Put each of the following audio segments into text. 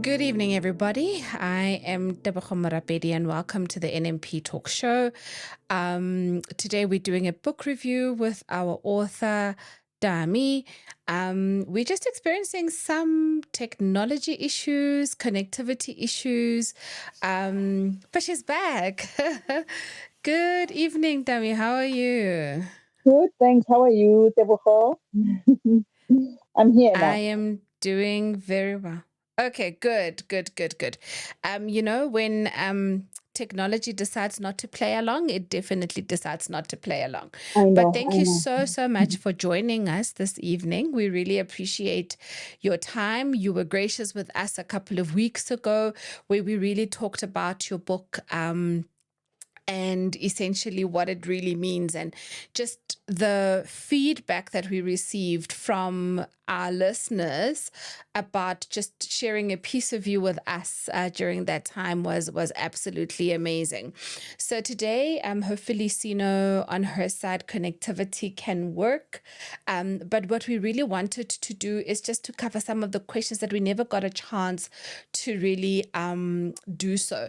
Good evening, everybody. I am Tebogo Morapedi, and welcome to the NMP Talk Show. Today, we're doing a book review with our author, Tami. We're just experiencing some technology issues, connectivity issues, but she's back. Good evening, Tami. How are you? Good, thanks. How are you, Tebogo? I'm here now. I am doing very well. Okay, good. When technology decides not to play along, it definitely decides not to play along. I But know, thank I you know. so much for joining us this evening. We really appreciate your time. You were gracious with us a couple of weeks ago, where we really talked about your book, and essentially what it really means, and just the feedback that we received from our listeners about just sharing a piece of you with us during that time was absolutely amazing. So today, hopefully Sino on her side connectivity can work, but what we really wanted to do is just to cover some of the questions that we never got a chance to really do so.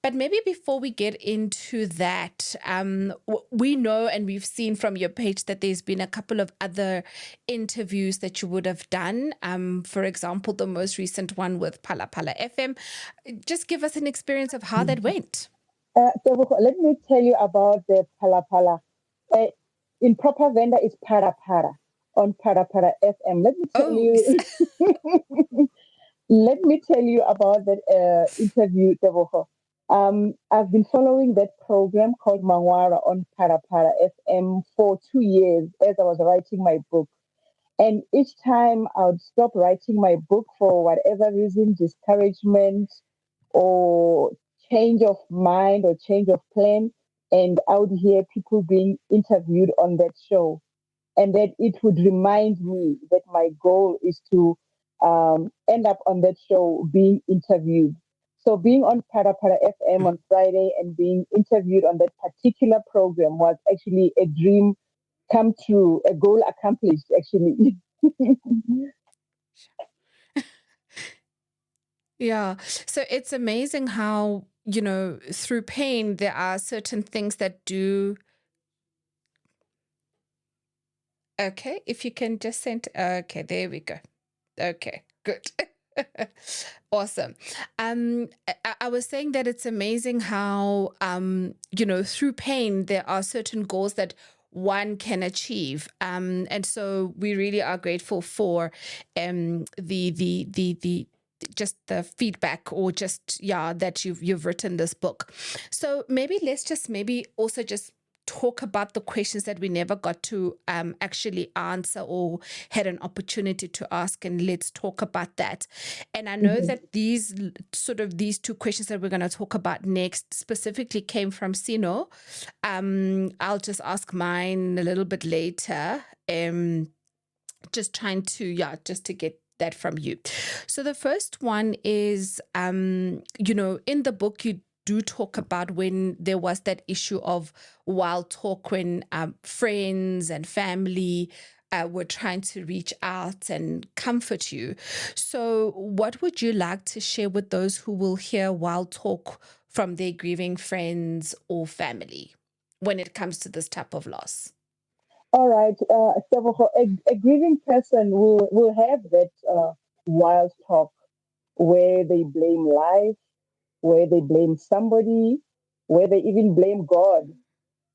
But maybe before we get into that, we know and we've seen from your page that there's been a couple of other interviews that you would have done. For example, the most recent one with Pala Pala FM. Just give us an experience of how that went. Tebogo, let me tell you about the Pala Pala. Uh, in proper vendor, it's Para Para on Para Para FM. Oh, Let me tell you about that interview, Tebogo. I've been following that program called Mangwara on Para Para FM for 2 years as I was writing my book. And each time I would stop writing my book for whatever reason, discouragement or change of mind or change of plan, and I would hear people being interviewed on that show. And that it would remind me that my goal is to end up on that show being interviewed. So being on Para Para FM on Friday and being interviewed on that particular program was actually a dream come true, a goal accomplished, actually. yeah. So it's amazing how, through pain, there are certain things that do. Okay, if you can just send. Okay, there we go. Okay, good. Awesome. I was saying that it's amazing how, through pain, there are certain goals that one can achieve. And so we really are grateful for the just the feedback, or just that you've written this book. So maybe let's just maybe also just talk about the questions that we never got to actually answer or had an opportunity to ask, and let's talk about that. And I know that these two questions that we're going to talk about next specifically came from Sino. I'll just ask mine a little bit later. Just trying to just to get that from you. So the first one is, in the book you do talk about when there was that issue of wild talk, when friends and family were trying to reach out and comfort you. So what would you like to share with those who will hear wild talk from their grieving friends or family when it comes to this type of loss? All right. So a grieving person will have that wild talk where they blame life, where they blame somebody, where they even blame God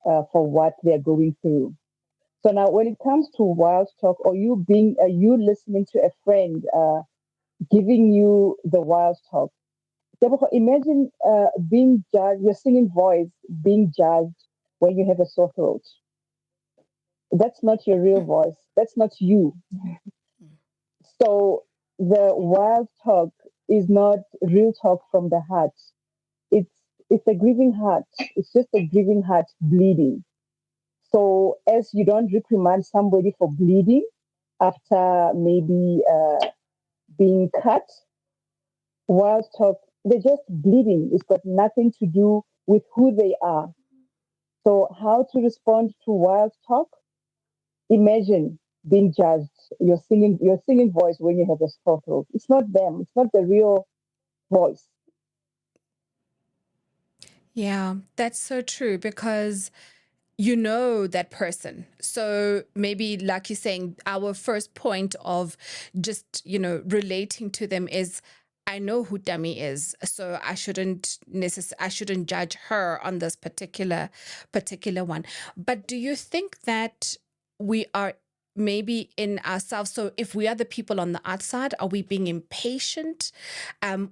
for what they're going through. So now, when it comes to wild talk, or you listening to a friend giving you the wild talk, imagine being judged, your singing voice being judged when you have a sore throat. That's not your real voice. That's not you. So the wild talk is not real talk from the heart. It's it's a grieving heart. It's just a grieving heart bleeding. So as you don't reprimand somebody for bleeding after maybe being cut, wild talk, they're just bleeding. It's got nothing to do with who they are. So how to respond to wild talk? Imagine being judged, your singing voice when you have a sore throat. It's not them. It's not the real. voice. Yeah, that's so true because you know that person. So maybe like you're saying, our first point of just, relating to them is I know who Tami is, so I shouldn't judge her on this particular one. But do you think that we are maybe in ourselves, so if we are the people on the outside, are we being impatient?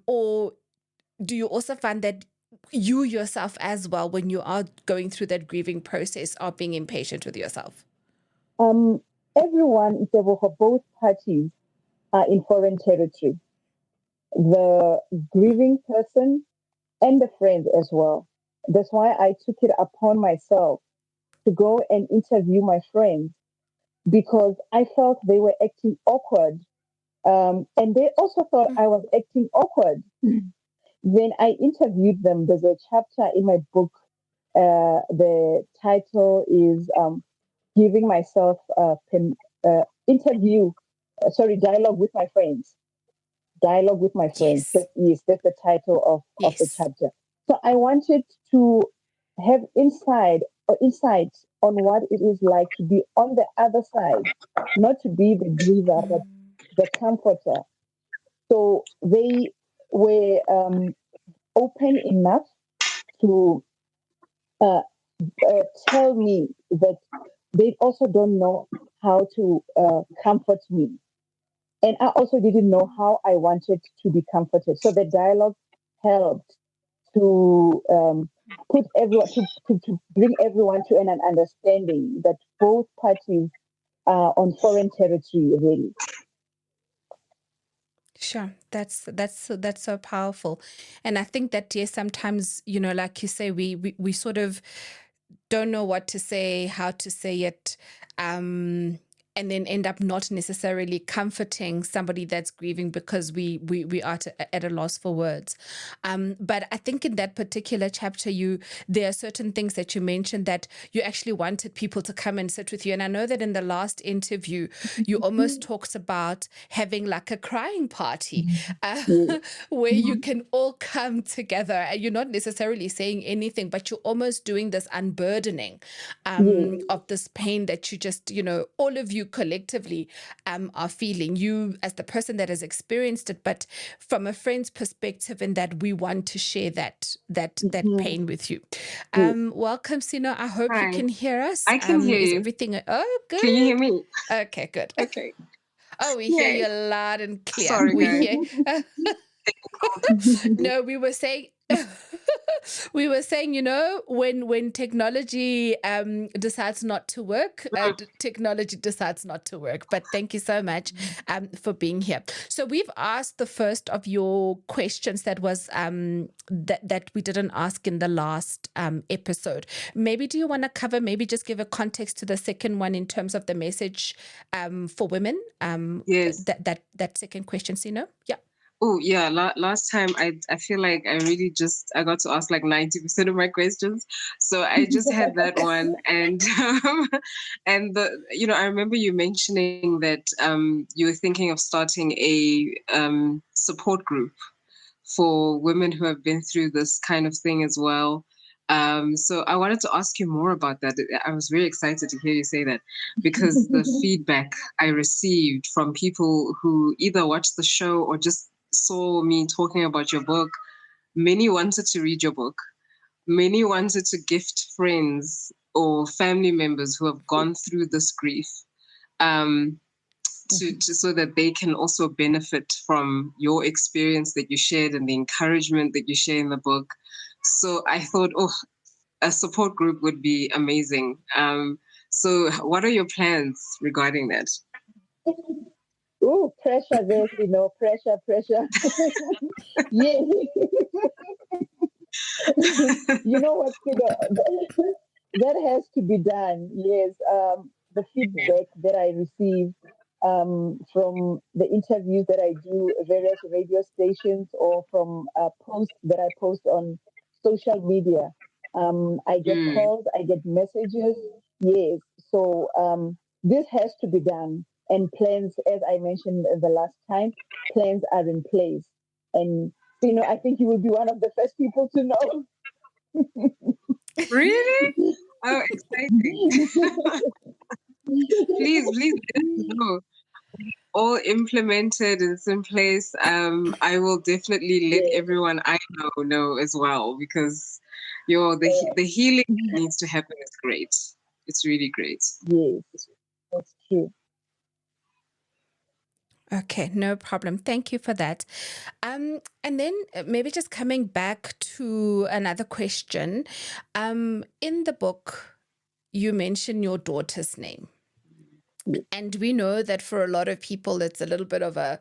Or do you also find that you yourself as well, when you are going through that grieving process, are being impatient with yourself? Um, Everyone, both parties are in foreign territory. The grieving person and the friend as well. That's why I took it upon myself to go and interview my friends because I felt they were acting awkward. And they also thought I was acting awkward. When I interviewed them, there's a chapter in my book. The title is Giving Myself Interview, Dialogue with My Friends. Dialogue with My Friends. Yes. Yes, that's the title of the Yes. chapter. So I wanted to have insight on what it is like to be on the other side, not to be the griever, but Mm. the comforter. So they were open enough to uh, tell me that they also don't know how to comfort me. And I also didn't know how I wanted to be comforted. So the dialogue helped to put everyone to bring everyone to an understanding that both parties are on foreign territory really. Sure, that's so powerful, and I think that yes, sometimes like you say, we sort of don't know what to say, how to say it, and then end up not necessarily comforting somebody that's grieving because we are at a loss for words. But I think in that particular chapter, there are certain things that you mentioned that you actually wanted people to come and sit with you. And I know that in the last interview, you almost talked about having like a crying party, uh, Yes, where you can all come together and you're not necessarily saying anything, but you're almost doing this unburdening yes, of this pain that you just, all of you collectively are feeling. You as the person that has experienced it, but from a friend's perspective, in that we want to share that mhm, pain with you. yes. Welcome, Sino. I hope you Hi, can hear us. I can hear Is you. everything oh Can you hear good? me? Okay, good. Okay. Oh, we hear Yay. you loud and clear. Sorry, We guys. hear. No, we were saying when technology decides not to work, technology decides not to work. But thank you so much for being here. So we've asked the first of your questions that was that we didn't ask in the last episode. Maybe do you want to cover, maybe just give a context to the second one in terms of the message for women? Yes. That second question, Sino? Yeah. Oh, yeah. Last time, I feel like I got to ask like 90% of my questions. So I just had that one, and and I remember you mentioning that you were thinking of starting a support group for women who have been through this kind of thing as well. So I wanted to ask you more about that. I was very excited to hear you say that because the feedback I received from people who either watched the show or just saw me talking about your book, many wanted to read your book. Many wanted to gift friends or family members who have gone through this grief. Um, so that they can also benefit from your experience that you shared and the encouragement that you share in the book. So I thought, oh, a support group would be amazing. So what are your plans regarding that? Oh, pressure there, pressure, pressure. Yeah. You know what, that has to be done. Yes. The feedback that I receive from the interviews that I do, various radio stations, or from posts that I post on social media. I get Mm, calls, I get messages. Yes. So this has to be done. And plans, as I mentioned the last time, plans are in place. And I think you will be one of the first people to know. Really? Oh, exciting. Please let us know. All implemented, it's in place. I will definitely let everyone I know as well, because the healing that needs to happen is great. It's really great. Yes, that's true. Okay, no problem. Thank you for that. And then maybe just coming back to another question. In the book, you mention your daughter's name. And we know that for a lot of people, it's a little bit of a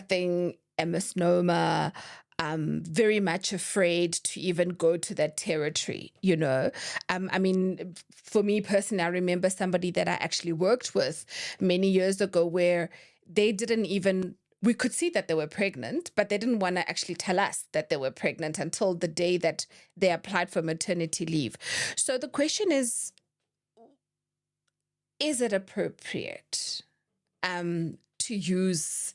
thing, a misnomer, very much afraid to even go to that territory, I mean, for me personally, I remember somebody that I actually worked with many years ago where they didn't even, we could see that they were pregnant, but they didn't want to actually tell us that they were pregnant until the day that they applied for maternity leave. So the question is it appropriate to use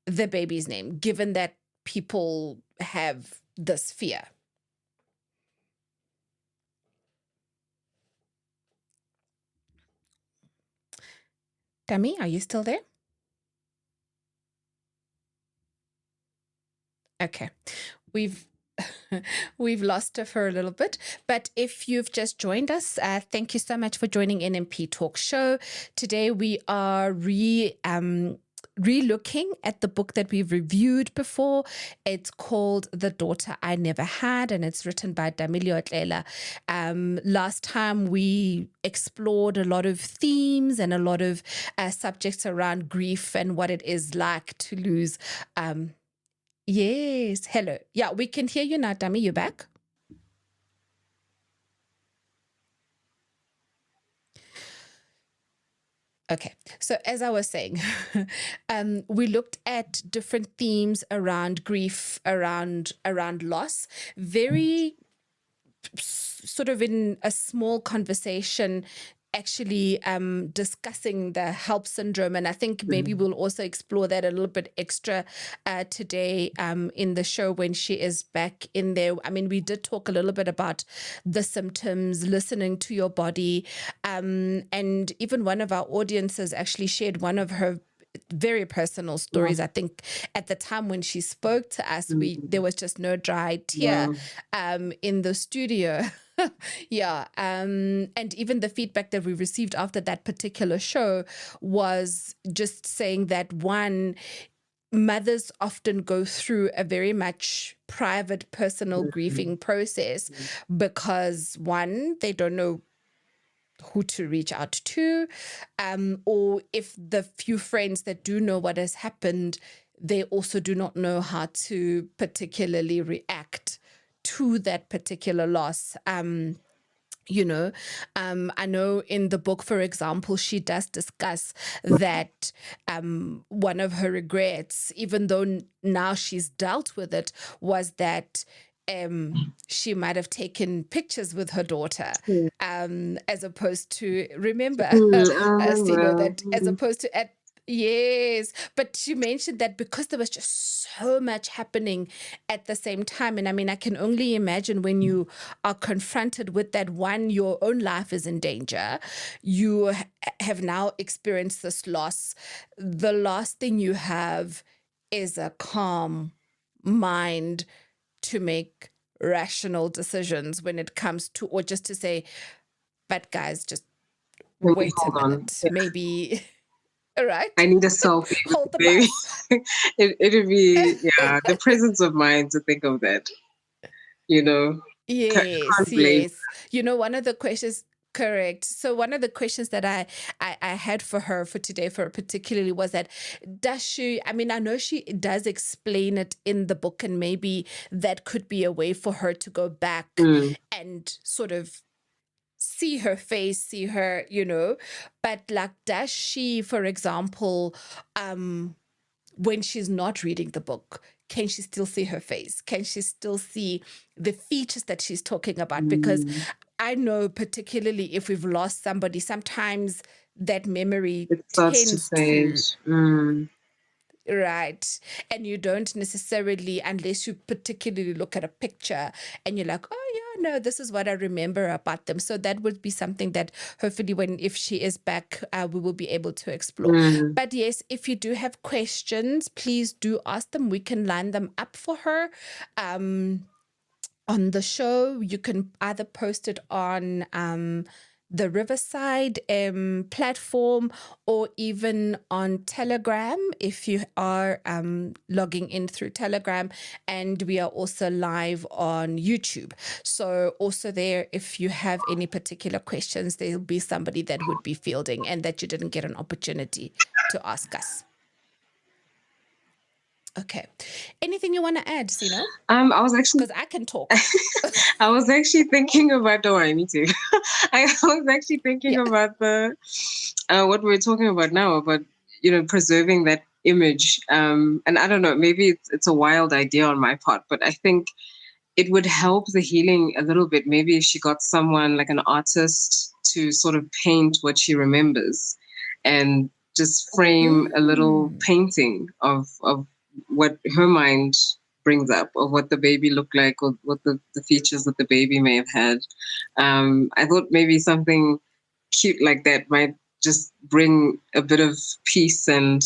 the baby's name, given that people have this fear? Tami, are you still there? Okay. We've we've lost her for a little bit, but if you've just joined us, thank you so much for joining NMP Talk Show. Today we are re-looking at the book that we've reviewed before. It's called The Daughter I Never Had, and it's written by Damilio Tlela. Last time we explored a lot of themes and a lot of subjects around grief and what it is like to lose. Yes, hello. Yeah, we can hear you now, Tami. You back? Okay, so as I was saying, we looked at different themes around grief, around loss, very sort of in a small conversation, actually discussing the HELP syndrome. And I think maybe we'll also explore that a little bit extra today in the show when she is back in there. I mean, we did talk a little bit about the symptoms, listening to your body. And even one of our audiences actually shared one of her very personal stories. I think at the time when she spoke to us, there was just no dry tear in the studio. Yeah. And even the feedback that we received after that particular show was just saying that, one, mothers often go through a very much private, personal grieving process because, one, they don't know who to reach out to, or if the few friends that do know what has happened, they also do not know how to particularly react to that particular loss. I know in the book, for example, she does discuss that one of her regrets, even though now she's dealt with it, was that she might have taken pictures with her daughter, as opposed to, remember, that as opposed to at. Yes, but she mentioned that because there was just so much happening at the same time. And I mean, I can only imagine when you are confronted with that, one, your own life is in danger. You have now experienced this loss. The last thing you have is a calm mind to make rational decisions when it comes to, or just to say, but guys, just wait a minute, maybe. All right. I need a selfie. Hold the Maybe bus. it'd be the presence of mind to think of that. Yes, Can't blame. yes. One of the questions, correct. So one of the questions that I had for her for today, for her particularly, was that does she, I mean, I know she does explain it in the book, and maybe that could be a way for her to go back and sort of see her face, see her, but like, does she, for example, when she's not reading the book, can she still see her face? Can she still see the features that she's talking about? Because I know, particularly if we've lost somebody, sometimes that memory It starts to tends fade. to Right. And you don't necessarily, unless you particularly look at a picture and you're like, oh, yeah, no, this is what I remember about them. So that would be something that hopefully, if she is back, we will be able to explore. Mm. But yes, if you do have questions, please do ask them. We can line them up for her. On the show, you can either post it on the Riverside platform, or even on Telegram if you are logging in through Telegram. And we are also live on YouTube. So also there, if you have any particular questions, there'll be somebody that would be fielding and that you didn't get an opportunity to ask us. Okay. Anything you want to add, Sino? I was actually, because I can talk. I was actually thinking about. Don't worry, me too. I was actually thinking about the what we're talking about now, about preserving that image. And I don't know, maybe it's a wild idea on my part, but I think it would help the healing a little bit. Maybe if she got someone like an artist to sort of paint what she remembers, and just frame a little painting of what her mind brings up, of what the baby looked like, or what the features that the baby may have had. I thought maybe something cute like that might just bring a bit of peace and,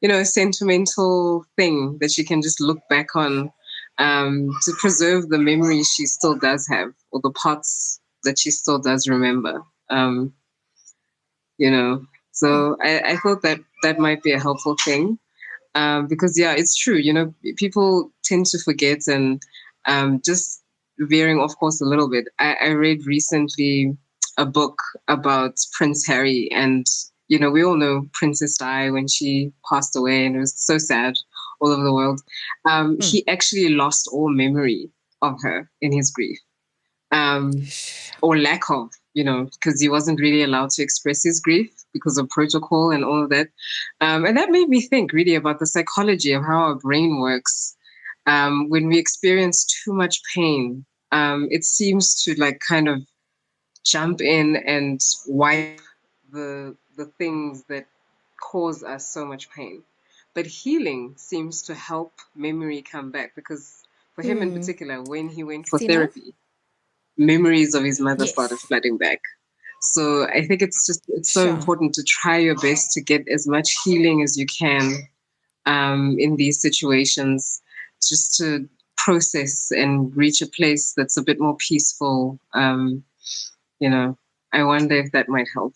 a sentimental thing that she can just look back on, to preserve the memories she still does have, or the parts that she still does remember. So I thought that might be a helpful thing. Because it's true. People tend to forget, and just veering off course a little bit. I read recently a book about Prince Harry, and we all know Princess Di when she passed away, and it was so sad all over the world. He actually lost all memory of her in his grief, or lack of, because he wasn't really allowed to express his grief because of protocol and all of that. And that made me think really about the psychology of how our brain works. When we experience too much pain, it seems to kind of jump in and wipe the things that cause us so much pain. But healing seems to help memory come back, because for him in particular, when he went for therapy, memories of his mother started flooding back. So I think it's so important to try your best to get as much healing as you can in these situations, just to process and reach a place that's a bit more peaceful. I wonder if that might help.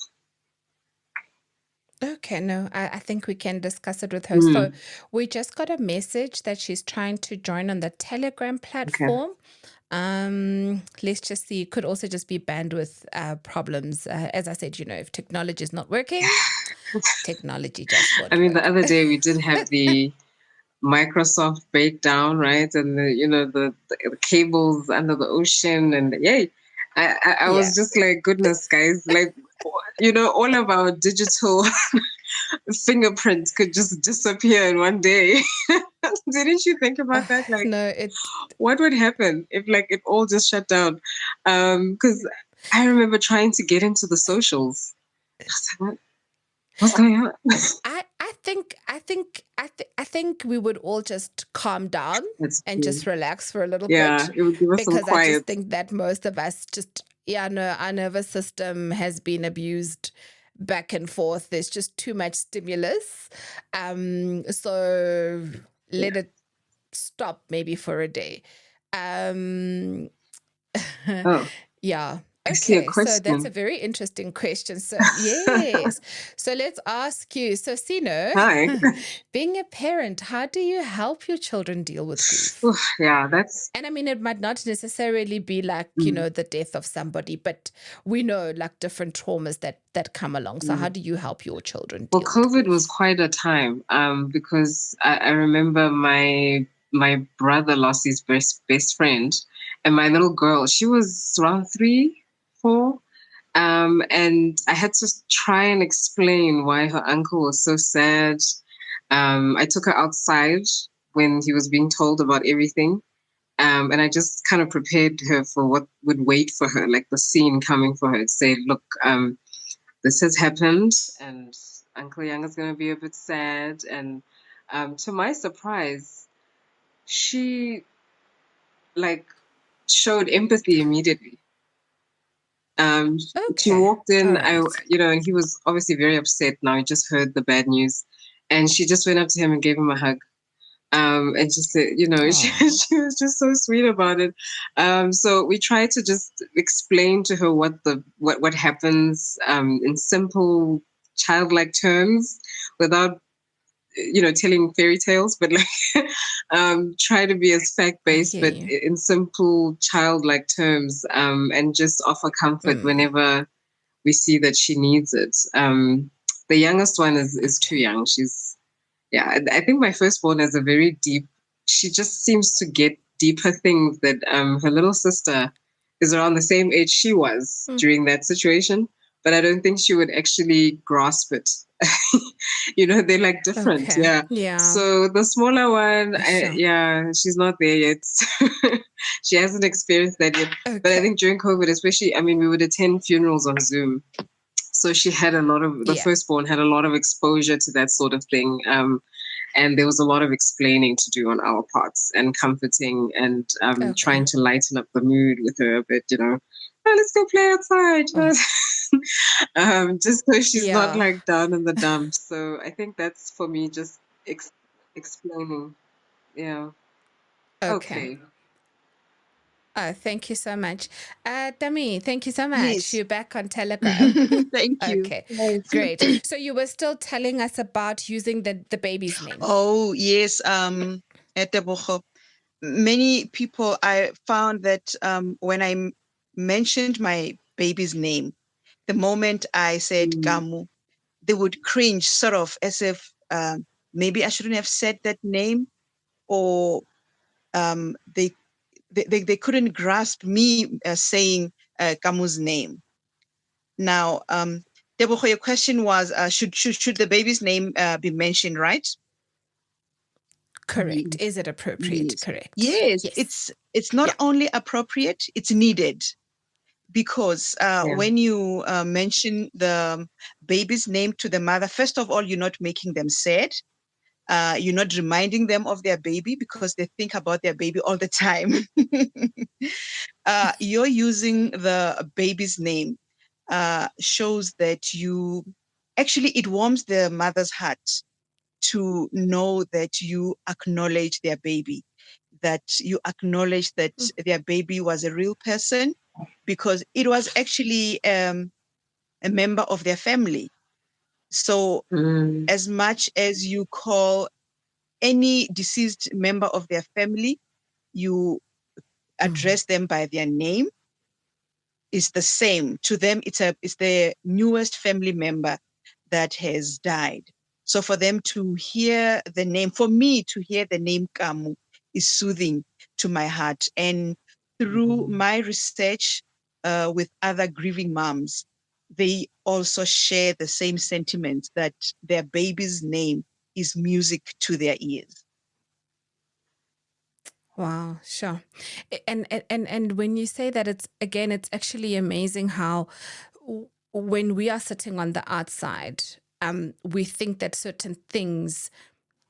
Okay, no, I think we can discuss it with her. So we just got a message that she's trying to join on the Telegram platform. Okay. Let's just see. It could also just be bandwidth problems. As I said, if technology is not working, technology just won't work. The other day we did have the Microsoft breakdown, right? And the cables under the ocean, and yay. I was just like, goodness, guys, like, all of our digital fingerprints could just disappear in one day. Didn't you think about that? Like, no, what would happen if it all just shut down? Because I remember trying to get into the socials. I was like, what's going on? I think we would all just calm down and just relax for a little bit. Yeah, it would give us some quiet. I just think that most of us just, our nervous system has been abused back and forth. There's just too much stimulus. So let it stop maybe for a day. Yeah. Okay, so that's a very interesting question. So yes, so let's ask you. So Sino, hi. Being a parent, how do you help your children deal with grief? Yeah, that's. And it might not necessarily be like the death of somebody, but we know different traumas that come along. So how do you help your children deal? Well, COVID was quite a time, because I remember my brother lost his best friend, and my little girl, she was around 3, 4. And I had to try and explain why her uncle was so sad. I took her outside when he was being told about everything. And I just kind of prepared her for what would wait for her, like the scene coming for her, to say, look, this has happened, and Uncle Young is going to be a bit sad, and To my surprise, she like showed empathy immediately. She Okay. walked in, All right. and he was obviously very upset. Now he just heard the bad news, and she just went up to him and gave him a hug. And just said, Oh, she was just so sweet about it. So we tried to just explain to her what happens in simple childlike terms, without telling fairy tales, but like try to be as fact I based, hear but you. in simple childlike terms, and just offer comfort Mm, whenever we see that she needs it. The youngest one is too okay. young. She's Yeah, I think my firstborn has a very deep. She just seems to get deeper things that her little sister is around the same age she was Mm, during that situation, but I don't think she would actually grasp it. They're like different. okay. Yeah. Yeah. So the smaller one, Sure. yeah, she's not there yet. She hasn't experienced that yet. But I Okay. think during COVID, especially, I mean, we would attend funerals on Zoom, so she had a lot of the Yeah. firstborn had a lot of exposure to that sort of thing, and there was a lot of explaining to do on our parts, and comforting, and Okay. trying to lighten up the mood with her a bit, oh, let's go play outside. Oh, Just so she's not yeah. like down in the dumps. So I think that's for me, just explaining. Yeah. Okay. Okay. Thank you so much. Tami, thank you so much. Yes. You're back on Telegram. Thank you. Okay, Nice. great. So you were still telling us about using the baby's name. Oh, yes. At Tebogo, many people, I found that when I mentioned my baby's name, the moment I said Mm. Kamu, they would cringe, sort of as if maybe I shouldn't have said that name, or they couldn't grasp me saying Kamu's name. Now, Tebogo, your question was, should the baby's name be mentioned, right? Correct. Yes. Is it appropriate? Yes. Correct. Yes. Yes. It's not Yeah. only appropriate, it's needed, because Yeah. when you mention the baby's name to the mother, first of all, you're not making them sad. You're not reminding them of their baby, because they think about their baby all the time. You're using the baby's name, shows that you actually, it warms the mother's heart to know that you acknowledge their baby, that you acknowledge that Mm, their baby was a real person, because it was actually a member of their family. So, Mm. as much as you call any deceased member of their family, you mm. address them by their name, is the same to them. It's the newest family member that has died. So for them to hear the name, for me to hear the name Kamu, is soothing to my heart. And through my research with other grieving moms, they also share the same sentiment, that their baby's name is music to their ears. Wow, sure. And when you say that, it's again, it's actually amazing how when we are sitting on the outside, we think that certain things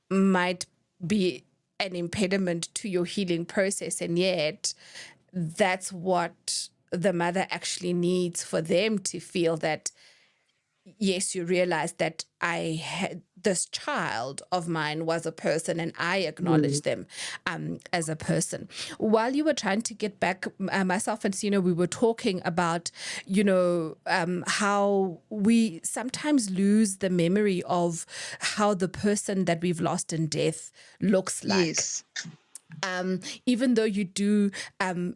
might be an impediment to your healing process, and yet that's what the mother actually needs for them to feel that yes, you realize that I had this child of mine was a person and I Mm. acknowledge them as a person. While you were trying to get back, myself and Sino, we were talking about, how we sometimes lose the memory of how the person that we've lost in death looks like. Yes. Even though you do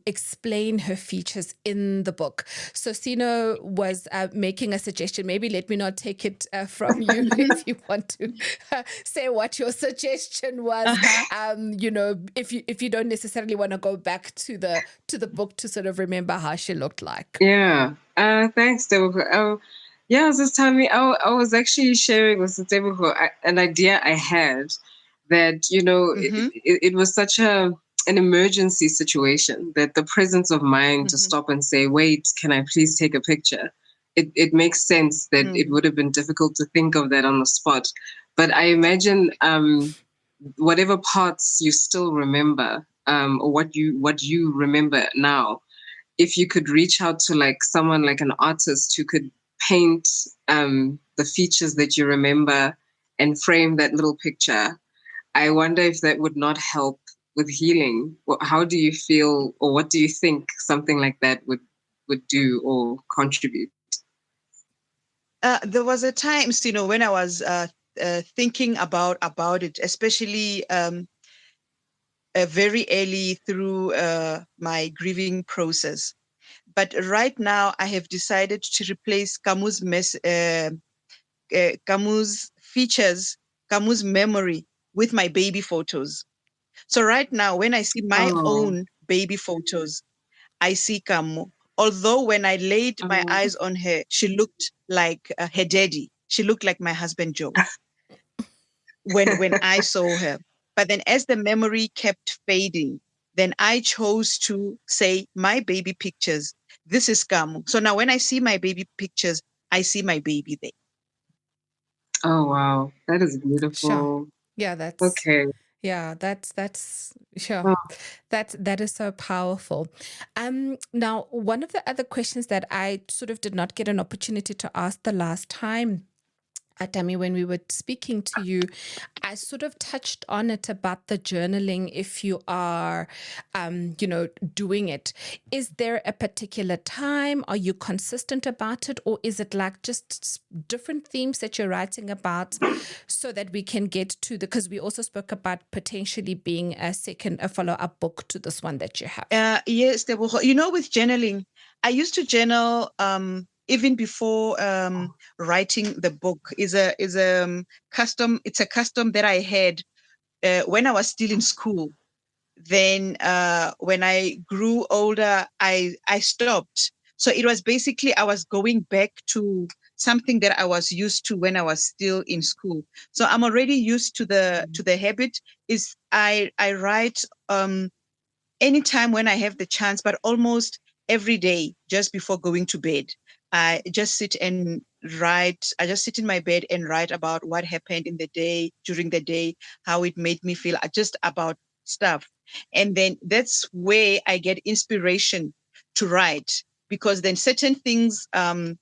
explain her features in the book. So Sino was making a suggestion. Maybe let me not take it from you if you want to say what your suggestion was. Uh-huh. If you don't necessarily want to go back to the book to sort of remember how she looked like. Yeah. Thanks, Deborah. Yeah, this time I was actually sharing with Deborah an idea I had, that Mm-hmm. it was such an emergency situation, that the presence of mind to Mm-hmm. stop and say, "Wait, can I please take a picture?" It makes sense that it Mm-hmm. would have been difficult to think of that on the spot, but I imagine whatever parts you still remember, or what you remember now, if you could reach out to like someone, like an artist who could paint the features that you remember and frame that little picture, I wonder if that would not help with healing. How do you feel, or what do you think something like that would do or contribute? There was a time, when I was thinking about it, especially very early through my grieving process. But right now, I have decided to replace Camus' features, Camus' memory with my baby photos. So right now, when I see my Oh, own baby photos, I see Camus. Although when I laid my oh, eyes on her, she looked like her daddy. She looked like my husband Joe when I saw her. But then as the memory kept fading, then I chose to say my baby pictures. This is Camus. So now when I see my baby pictures, I see my baby there. oh, wow, that is Sure. beautiful. Yeah, that's Okay. yeah, that's sure. Oh, That is so powerful. Now one of the other questions that I sort of did not get an opportunity to ask the last time, Tami, when we were speaking to you, I sort of touched on it about the journaling. If you are, doing it, is there a particular time? Are you consistent about it, or is it like just different themes that you're writing about, so that we can get to the? Because we also spoke about potentially being a follow-up book to this one that you have. Yes, with journaling, I used to journal even before writing the book. Is a custom. It's a custom that I had when I was still in school. Then when I grew older, I stopped. So it was basically I was going back to something that I was used to when I was still in school. So I'm already used to the habit. Is I write anytime when I have the chance, but almost every day just before going to bed. I just sit and write. I just sit in my bed and write about what happened in the day, during the day, how it made me feel, just about stuff. And then that's where I get inspiration to write, because then certain things I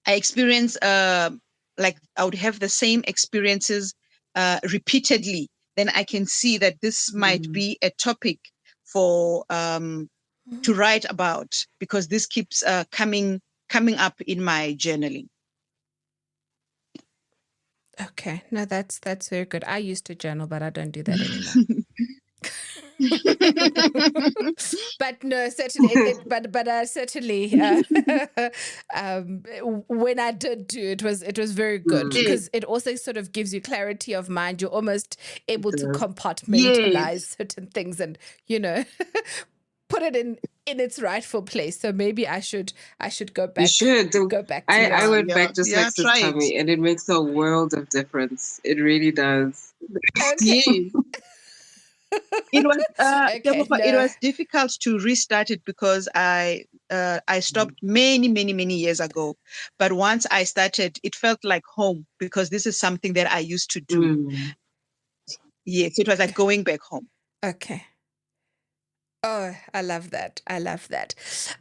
experience, like I would have the same experiences repeatedly. Then I can see that this might mm, be a topic for to write about, because this keeps coming up in my journaling. Okay, no, that's very good. I used to journal, but I don't do that anymore. But no, certainly, but certainly, when I did do it, was very good, mm, Yes, because it also sort of gives you clarity of mind. You're almost it able to does. compartmentalize yes. certain things, and you know, put it in its rightful place. So maybe I should You should. go back to I it. went back just like Sis Try it. Tami, and it makes a world of difference. It really does. Okay, Yes. It was okay, it no, was difficult to restart it, because I stopped many years ago. But once I started, it felt like home, because this is something that I used to do. Mm, Yes, it was like going back home. okay. Oh, I love that. I love that.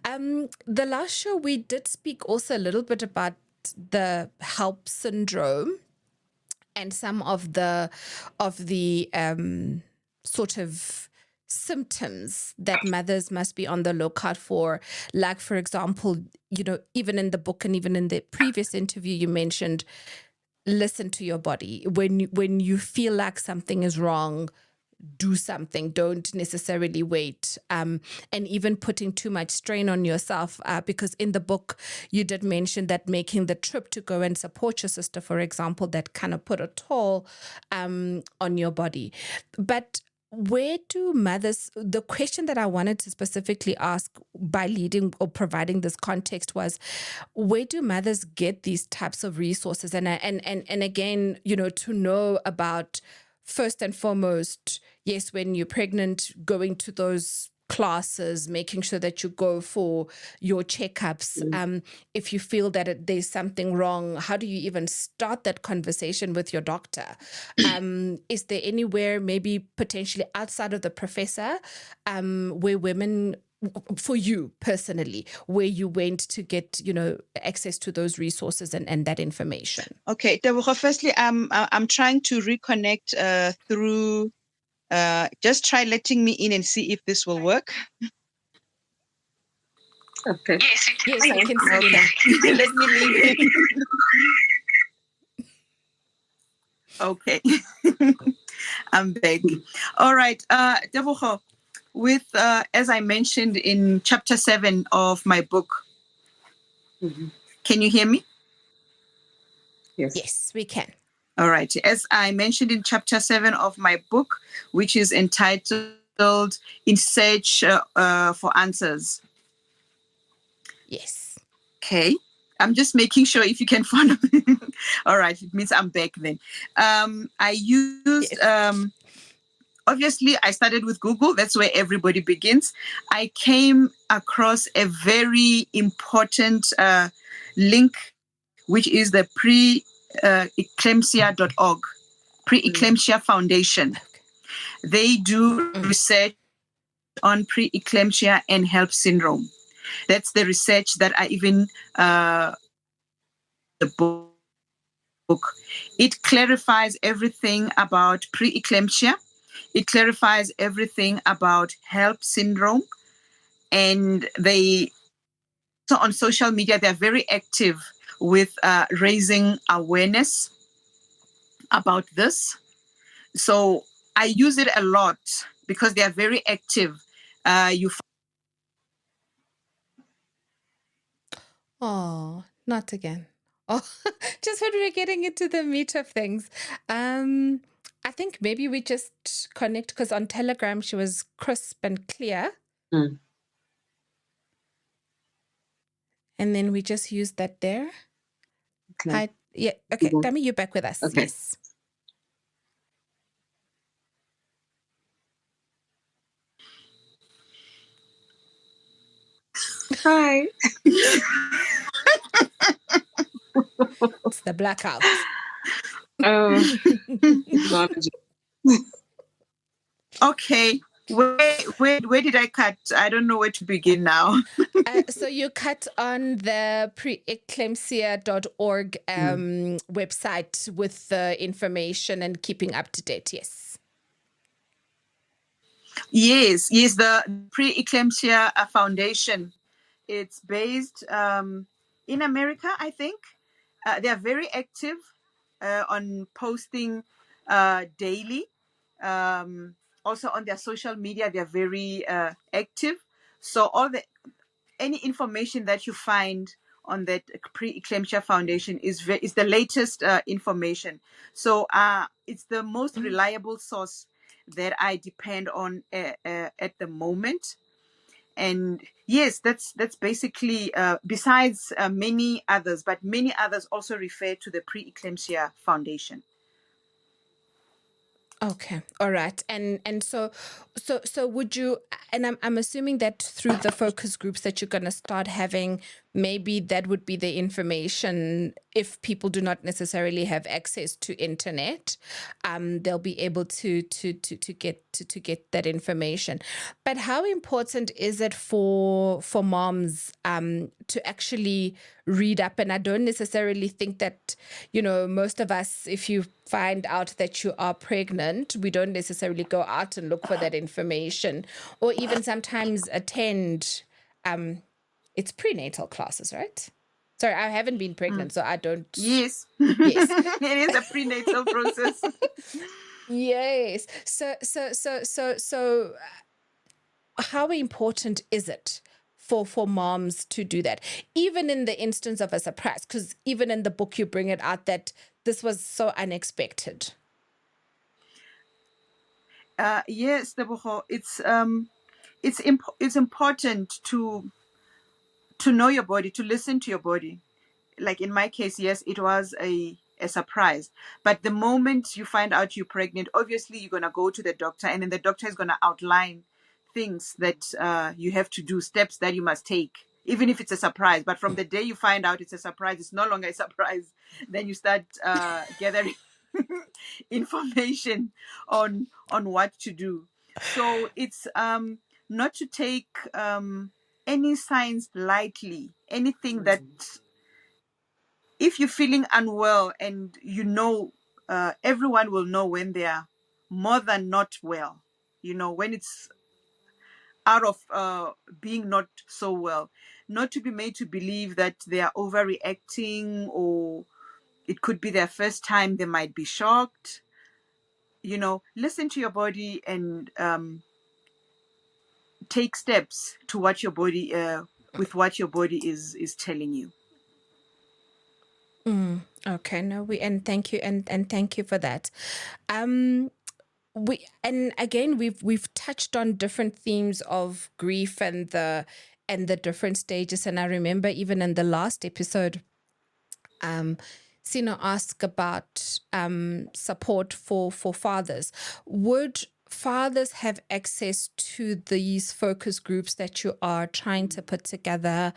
The last show we did speak also a little bit about the HELP syndrome and some of the sort of symptoms that mothers must be on the lookout for. Like, for example, even in the book and even in the previous interview, you mentioned listen to your body. When you feel like something is wrong, do something. Don't necessarily wait. And even putting too much strain on yourself, because in the book you did mention that making the trip to go and support your sister, for example, that kind of put a toll on your body. But where do mothers, the question that I wanted to specifically ask by leading or providing this context was, where do mothers get these types of resources? And again, to know about, first and foremost, yes, when you're pregnant, going to those classes, making sure that you go for your checkups. If you feel that there's something wrong, how do you even start that conversation with your doctor? Is there anywhere, maybe potentially outside of the professor, where women, for you personally, where you went to get, access to those resources and that information? Okay, Tebogo, firstly, I'm trying to reconnect through. Just try letting me in and see if this will work. Okay. Yes, I can see you now. Let me leave. Okay. I'm back. All right. Tebogo, with as I mentioned in chapter 7 of my book, can you hear me? Yes, we can. All right. As I mentioned in chapter 7 of my book, which is entitled In Search for Answers. Yes. Okay. I'm just making sure if you can follow me. All right. It means I'm back then. I used, obviously, I started with Google. That's where everybody begins. I came across a very important link, which is the preeclampsia.org, Preeclampsia Foundation. They do research on preeclampsia and HELP syndrome. That's the research that I even the book. It clarifies everything about preeclampsia. It clarifies everything about HELP syndrome, and they so on social media they're very active with raising awareness about this. So I use it a lot because they are very active. Oh, not again. Oh, just when we're getting into the meat of things. I think maybe we just connect because on Telegram she was crisp and clear. And then we just used that there. Okay. Okay. Tami, you're back with us. Okay. Yes. Hi. It's the blackout. Technology. Okay. Where did I cut? I don't know where to begin now. So you cut on the preeclampsia.org website with the information and keeping up to date. Yes. Yes, the Preeclampsia Foundation. It's based in America, I think. They are very active on posting daily. Also on their social media, they're very active. So any information that you find on that Preeclampsia Foundation is the latest information. So it's the most reliable source that I depend on at the moment. And yes, that's basically besides many others, but many others also refer to the Preeclampsia Foundation. Okay. All right. And so would you, and I'm assuming that through the focus groups that you're going to start having, maybe that would be the information. If people do not necessarily have access to internet, they'll be able to get that information. But how important is it for moms to actually read up? And I don't necessarily think that, most of us, if you find out that you are pregnant, we don't necessarily go out and look for that information, or even sometimes attend it's prenatal classes, right? Sorry, I haven't been pregnant, so I don't. Yes. Yes. It is a prenatal process. Yes. So how important is it for moms to do that, even in the instance of a surprise? Because even in the book you bring it out that this was so unexpected. Yes, Tebogo, it's important to know your body, to listen to your body. Like in my case, yes, it was a surprise. But the moment you find out you're pregnant, obviously you're going to go to the doctor, and then the doctor is going to outline things that you have to do, steps that you must take, even if it's a surprise. But from the day you find out it's a surprise, it's no longer a surprise. Then you start gathering information on what to do. So it's not to take any signs lightly. Anything that, if you're feeling unwell, and everyone will know when they are more than not well, when it's out of being not so well, not to be made to believe that they are overreacting, or it could be their first time, they might be shocked. Listen to your body, and take steps to what your body with what your body is telling you. Okay, no, and thank you, and thank you for that. We've touched on different themes of grief and the different stages. And I remember even in the last episode, Sino asked about support for fathers. Would fathers have access to these focus groups that you are trying to put together,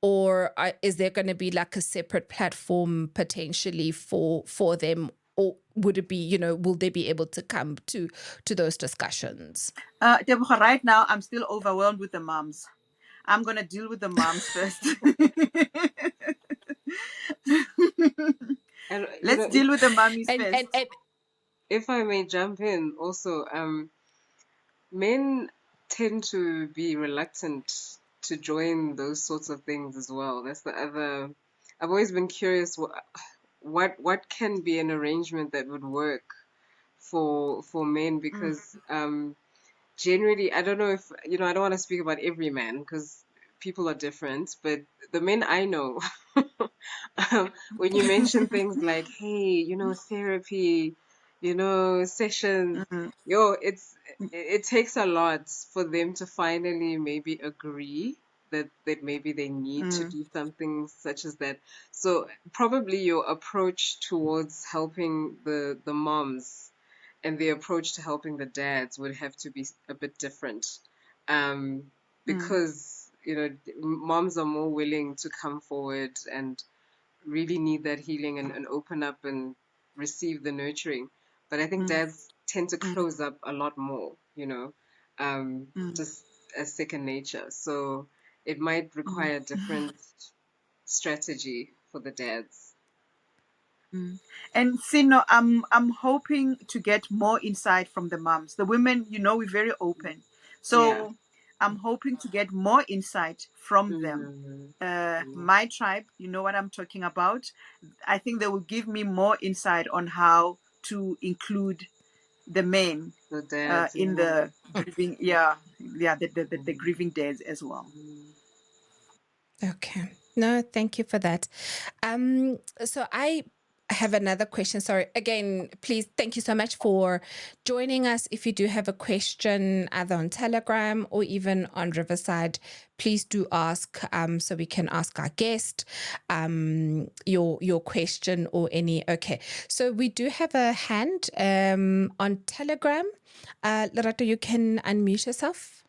or is there going to be like a separate platform potentially for them, or would it be, will they be able to come to those discussions? Deborah, right now I'm still overwhelmed with the moms. I'm going to deal with the moms first. And Let's deal with the mummies first. And if I may jump in also, men tend to be reluctant to join those sorts of things as well. That's the other. I've always been curious what can be an arrangement that would work for men, because generally, I don't know if I don't want to speak about every man because people are different, but the men I know, when you mention things like, hey, therapy, sessions, it takes a lot for them to finally maybe agree that maybe they need to do something such as that. So probably your approach towards helping the moms and the approach to helping the dads would have to be a bit different, because moms are more willing to come forward and really need that healing and open up and receive the nurturing. But I think dads tend to close up a lot more, just as second nature. So it might require a different strategy for the dads. And Sino, I'm hoping to get more insight from the moms. The women, we're very open. So I'm hoping to get more insight from them. My tribe, you know what I'm talking about. I think they will give me more insight on how to include the men The dads, in the grieving, the grieving dads as well. Okay. No, thank you for that. So I have another question. Sorry. Again, please, thank you so much for joining us. If you do have a question, either on Telegram or even on Riverside, please do ask, so we can ask our guest your question or any. Okay. So we do have a hand on Telegram. Lerato, you can unmute yourself.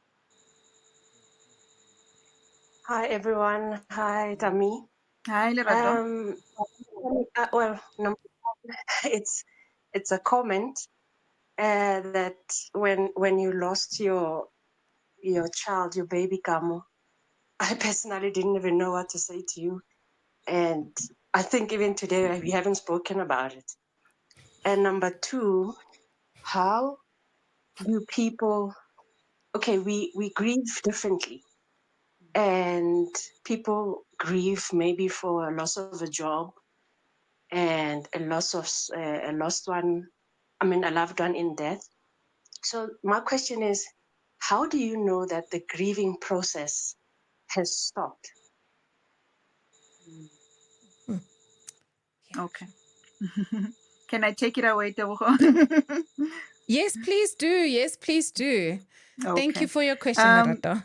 Hi everyone. Hi Tami. Hi, Lerato. Well, no, it's a comment that when you lost your child, your baby Kamo, I personally didn't even know what to say to you, and I think even today we haven't spoken about it. And number two, how do people? Okay, we grieve differently. And people grieve maybe for a loss of a job and a loss of a lost one, a loved one in death. So my question is, how do you know that the grieving process has stopped? Okay. Can I take it away, Tebogo? Yes, please do. Yes, please do. Okay. Thank you for your question, Lerato.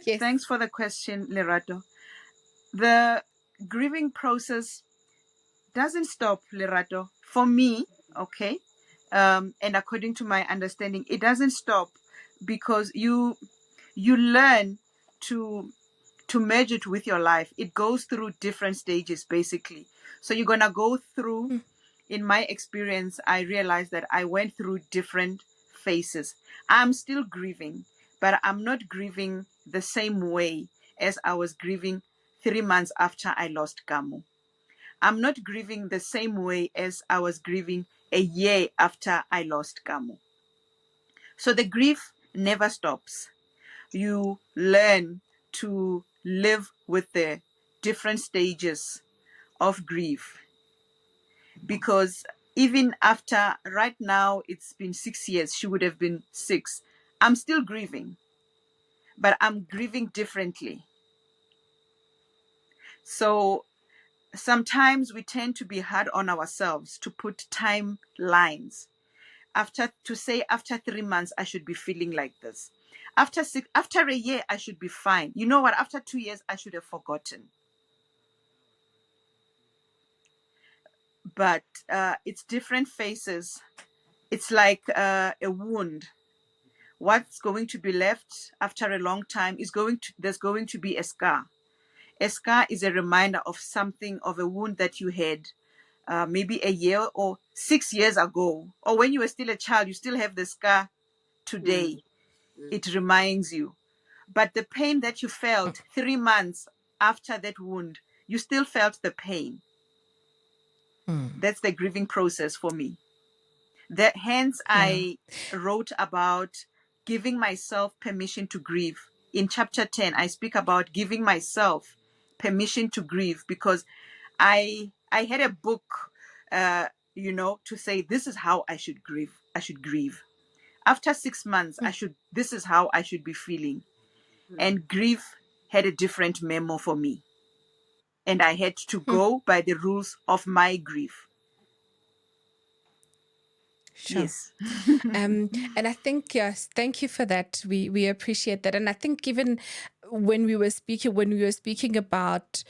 Yes. Thanks for the question, Lerato. The grieving process doesn't stop, Lerato. For me, okay, and according to my understanding, it doesn't stop because you you learn to merge it with your life. It goes through different stages, basically. So you're going to go through, in my experience, I realized that I went through different phases. I'm still grieving, but I'm not grieving the same way as I was grieving 3 months after I lost Gamu. I'm not grieving the same way as I was grieving a year after I lost Gamu. So the grief never stops. You learn to live with the different stages of grief, because even after, right now it's been 6 years, she would have been 6, I'm still grieving, but I'm grieving differently. So sometimes we tend to be hard on ourselves to put timelines. After 3 months I should be feeling like this, after a year I should be fine. You know what, after 2 years I should have forgotten. But it's different phases. It's like a wound. What's going to be left after a long time is there's going to be a scar. A scar is a reminder of something, of a wound that you had maybe a year or 6 years ago, or when you were still a child. You still have the scar today. It reminds you. But the pain that you felt 3 months after that wound, you still felt the pain. That's the grieving process for me. Hence, I wrote about giving myself permission to grieve. In chapter 10, I speak about giving myself permission to grieve, because I had a book, to say this is how I should grieve. I should grieve. After 6 months, this is how I should be feeling. And grief had a different memo for me. And I had to go by the rules of my grief. Sure. Yes. And I think, yes, thank you for that. We appreciate that. And I think even when we were speaking about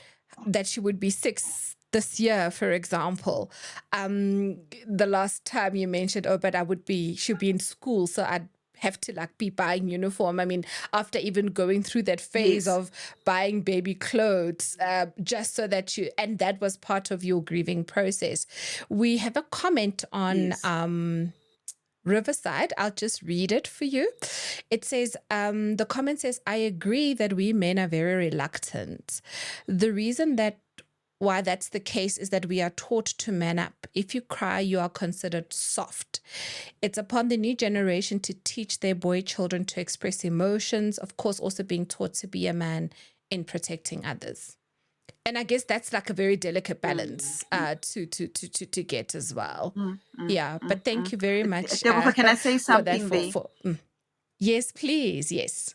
that she would be 6 this year, for example, the last time you mentioned, but she'll be in school, so I'd have to be buying uniform. I mean, after even going through that phase of buying baby clothes, just so that and that was part of your grieving process. We have a comment on Riverside. I'll just read it for you. It says, the comment says, I agree that we men are very reluctant. The reason why that's the case is that we are taught to man up. If you cry, you are considered soft. It's upon the new generation to teach their boy children to express emotions, of course, also being taught to be a man in protecting others. And I guess that's a very delicate balance to get as well. But thank you very much. Deborah, can I say something there? Yes, please. Yes.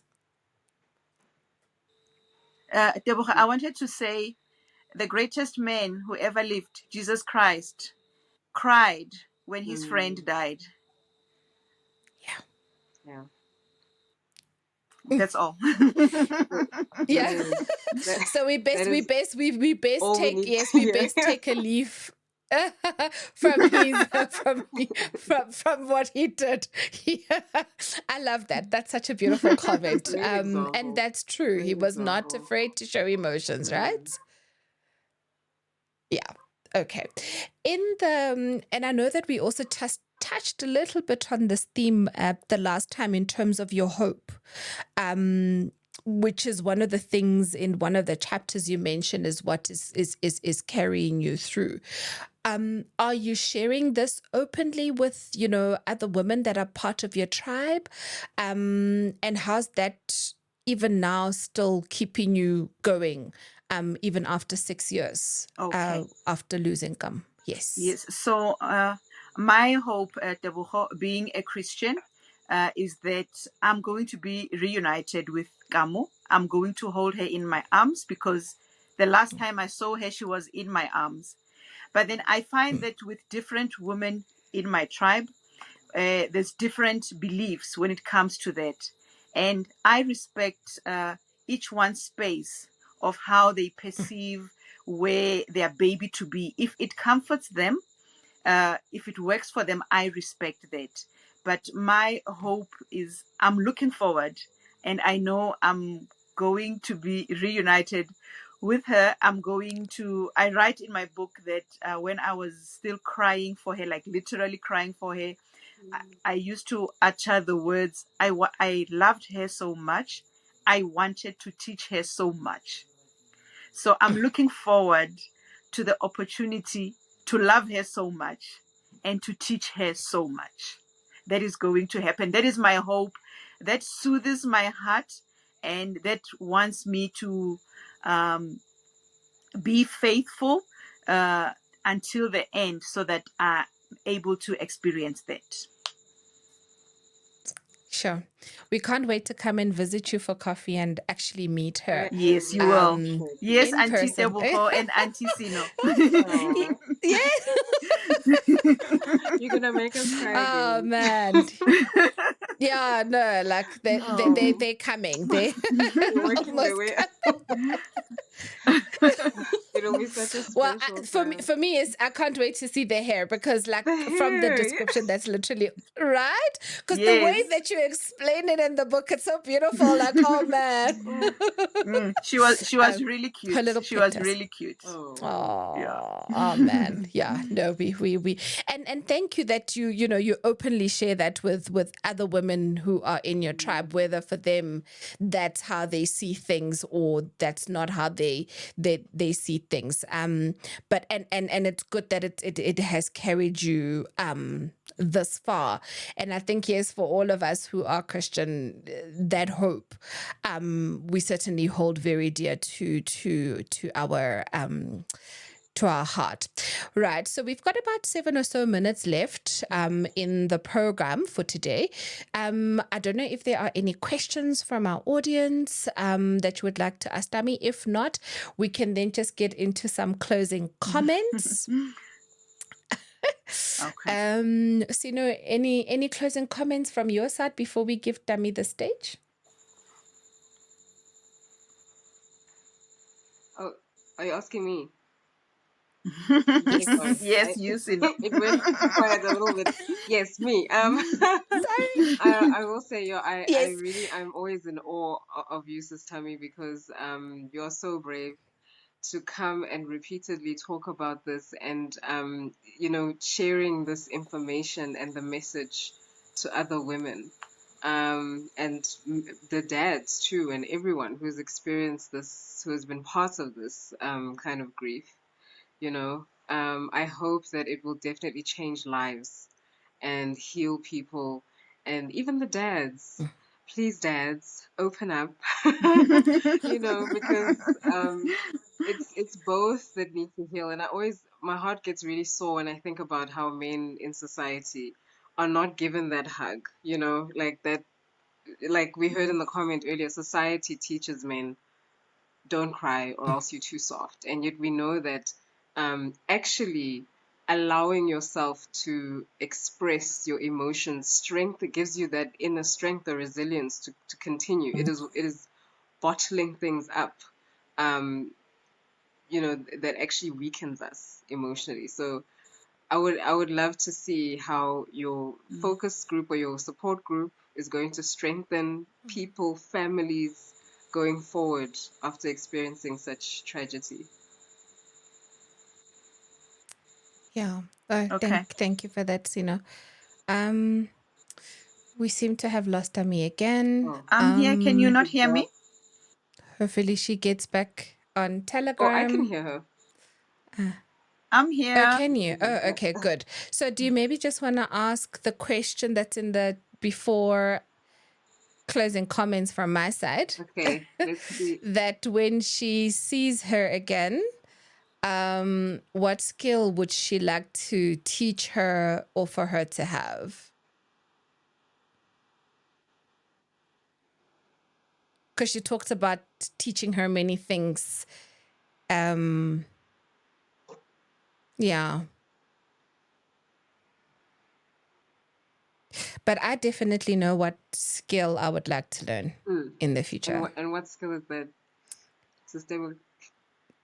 Deborah, I wanted to say the greatest man who ever lived, Jesus Christ, cried when his friend died. Yeah. That's all. Yeah. So we best take a leaf from what he did. I love that. That's such a beautiful comment. And that's true. He was not afraid to show emotions, right? Yeah. Okay. And I know that we also touched a little bit on this theme the last time in terms of your hope, which is one of the things in one of the chapters you mentioned is what is carrying you through. Are you sharing this openly with, other women that are part of your tribe? And how's that even now still keeping you going, even after 6 years after losing Gum? Yes. Yes. So my hope, Deborah, being a Christian, is that I'm going to be reunited with Gamo. I'm going to hold her in my arms, because the last time I saw her, she was in my arms. But then I find that with different women in my tribe, there's different beliefs when it comes to that. And I respect each one's space of how they perceive where their baby to be. If it comforts them, if it works for them, I respect that. But my hope is I'm looking forward, and I know I'm going to be reunited with her. I write in my book that when I was still crying for her, like literally crying for her, I used to utter the words, I loved her so much. I wanted to teach her so much. So I'm looking forward to the opportunity to love her so much and to teach her so much. That is going to happen. That is my hope. That soothes my heart and that wants me to be faithful until the end so that I'm able to experience that. Sure. We can't wait to come and visit you for coffee and actually meet her. Yes, you will. Yes, In Auntie person. Tebogo and Auntie Sino. Oh, Yeah. you're gonna make us cry Oh again. man. Yeah, no, like they're coming. They're They're working their almost way coming. up. It'll be such a Well, special for time. me, is I can't wait to see the hair because, like, The from the hair, description, that's literally right. Because the way Yes. that you explain it in the book, it's so beautiful. Like, oh man, She was really cute. her little She was pictures. really cute. Oh, Yeah. oh man, yeah. No, we and thank you that you openly share that with other women who are in your tribe, whether for them that's how they see things or that's not how they see things. But and it's good that it has carried you this far, and I think yes, for all of us who are Christian, that hope we certainly hold very dear to our heart. Right. So we've got about 7 or so minutes left in the program for today. I don't know if there are any questions from our audience that you would like to ask Tami. If not, we can then just get into some closing comments. Okay. Sino, any closing comments from your side before we give Tami the stage? Oh, are you asking me? Yes. Yes, you see. It went quiet a little bit. Yes, me. Sorry. I will say, Yes. I'm always in awe of you, Sis Tami, because you're so brave to come and repeatedly talk about this and sharing this information and the message to other women, and the dads too, and everyone who's experienced this, who has been part of this kind of grief. I hope that it will definitely change lives and heal people, and even the dads. Please, dads, open up. Because it's both that need to heal. And my heart gets really sore when I think about how men in society are not given that hug. Like that, like we heard in the comment earlier, society teaches men, don't cry or else you're too soft. And yet we know that actually allowing yourself to express your emotions, strength, it gives you that inner strength, the resilience to continue. It is bottling things up, that actually weakens us emotionally. So I would love to see how your focus group or your support group is going to strengthen people, families going forward after experiencing such tragedy. Yeah. Okay. Thank you for that, Sino. We seem to have lost Tami again. Oh. I'm here. Can you not hear me? Hopefully she gets back on Telegram. Oh, I can hear her. I'm here. Oh, can you? Oh, okay, good. So do you maybe just want to ask the question that's in the before closing comments from my side? Okay, let's see. That when she sees her again, what skill would she like to teach her or for her to have? Because she talks about teaching her many things. Yeah. But I definitely know what skill I would like to learn in the future. And what skill is that? Sustainable.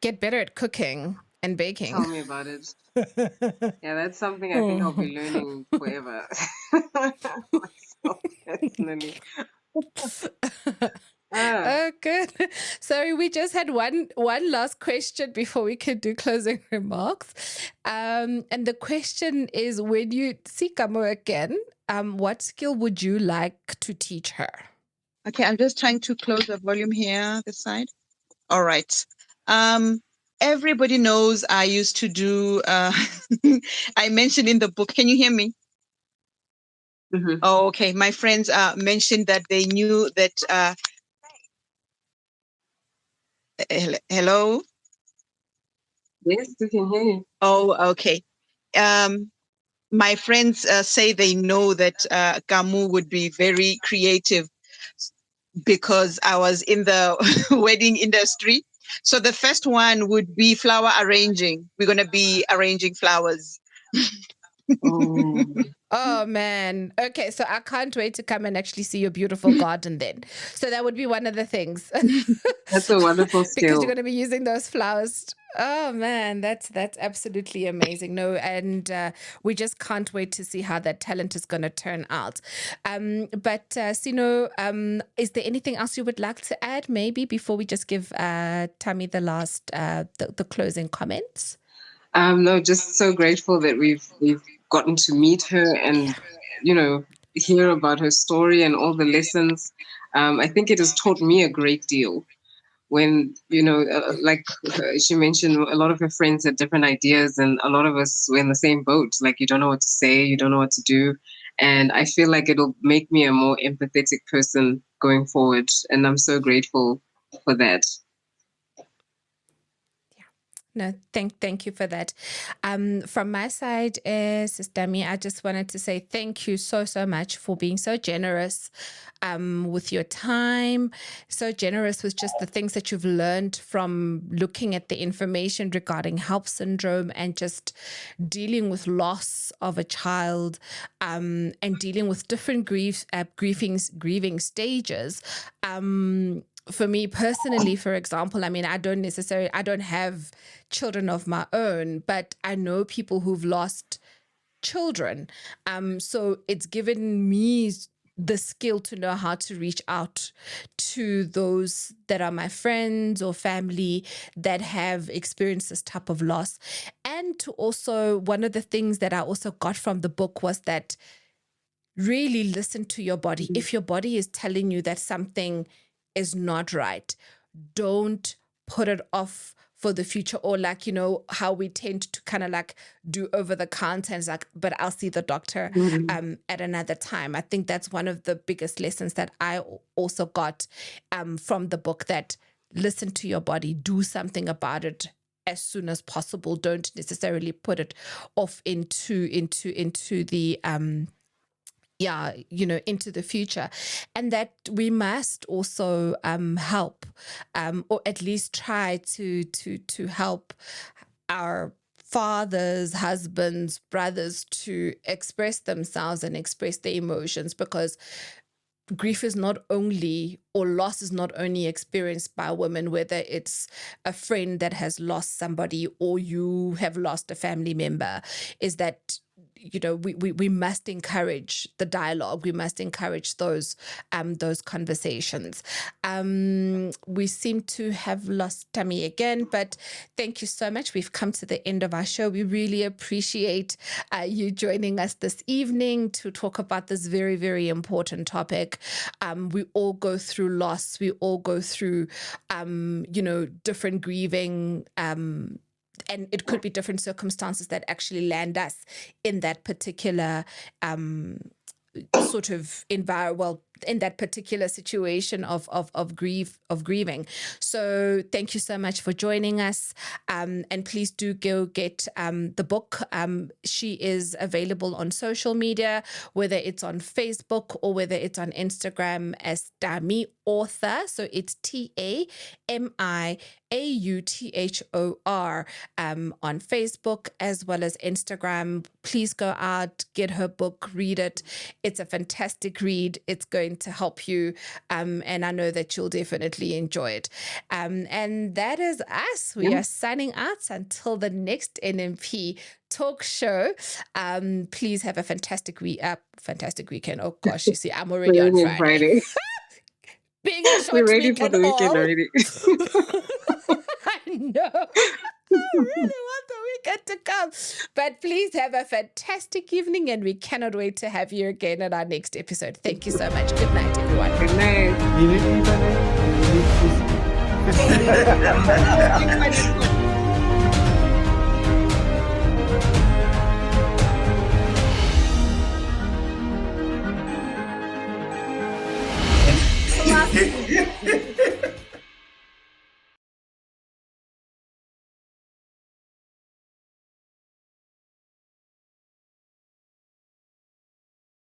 Get better at cooking and baking. Tell me about it. Yeah, that's something I think I'll be learning forever. Myself, personally. Good. Sorry, we just had one last question before we can do closing remarks. And the question is, when you see Kamo again, what skill would you like to teach her? Okay, I'm just trying to close the volume here, this side. All right. Everybody knows I used to do, I mentioned in the book, can you hear me? Mm-hmm. Oh, okay. My friends mentioned that they knew that, hello? Yes, we can hear you. Oh, okay. My friends say they know that Kamu would be very creative because I was in the wedding industry. So the first one would be flower arranging. We're going to be arranging flowers. Oh, Oh man. Okay, so I can't wait to come and actually see your beautiful garden then. So that would be one of the things. that's a wonderful Because you're skill. going to be using those flowers. Oh man, that's absolutely amazing. No, and we just can't wait to see how that talent is going to turn out. But Sino, is there anything else you would like to add maybe before we just give Tami the last the closing comments? No, just so grateful that we've gotten to meet her and, you know, hear about her story and all the lessons. I think it has taught me a great deal. When, you know, like she mentioned, a lot of her friends had different ideas, and a lot of us were in the same boat. Like, you don't know what to say, you don't know what to do. And I feel like it'll make me a more empathetic person going forward. And I'm so grateful for that. No, thank you for that. From my side, Sister Tami, I just wanted to say thank you so much for being so generous with your time, so generous with just the things that you've learned from looking at the information regarding HELP syndrome and just dealing with loss of a child and dealing with different grieving stages. For me personally, for example, I mean, I don't have children of my own, but I know people who've lost children. So it's given me the skill to know how to reach out to those that are my friends or family that have experienced this type of loss. And to also, one of the things that I also got from the book was that really listen to your body. Mm-hmm. If your body is telling you that something is not right, don't put it off for the future, or like, you know, how we tend to kind of like do over the counter and like, but I'll see the doctor at another time. I think that's one of the biggest lessons that I also got from the book, that listen to your body, do something about it as soon as possible. Don't necessarily put it off into the into the future. And that we must also help, or at least try to help our fathers, husbands, brothers to express themselves and express their emotions, because grief is not only, or loss is not only experienced by women, whether it's a friend that has lost somebody or you have lost a family member, is that, you know, we must encourage the dialogue. We must encourage those conversations. We seem to have lost Tami again, but thank you so much. We've come to the end of our show. We really appreciate you joining us this evening to talk about this very, very important topic. We all go through loss. We all go through, different grieving, and it could be different circumstances that actually land us in that particular sort of in that particular situation of grieving. So thank you so much for joining us, and please do go get the book. She is available on social media, whether it's on Facebook or whether it's on Instagram as Tami Author. So it's TamiAuthor on Facebook as well as Instagram. Please go out, get her book, read it. It's a fantastic read. It's going to help you, and I know that you'll definitely enjoy it. And that is us. We are signing out until the next NMP talk show. Please have a fantastic weekend. Oh gosh, you see, I'm already on Friday. being a short We're ready week for and the weekend all. already. I know. I really want the weekend to come. But please have a fantastic evening, and we cannot wait to have you again in our next episode. Thank you so much. Good night, everyone. Good night. Ni le- ni le- ni le- ni le- Thank you.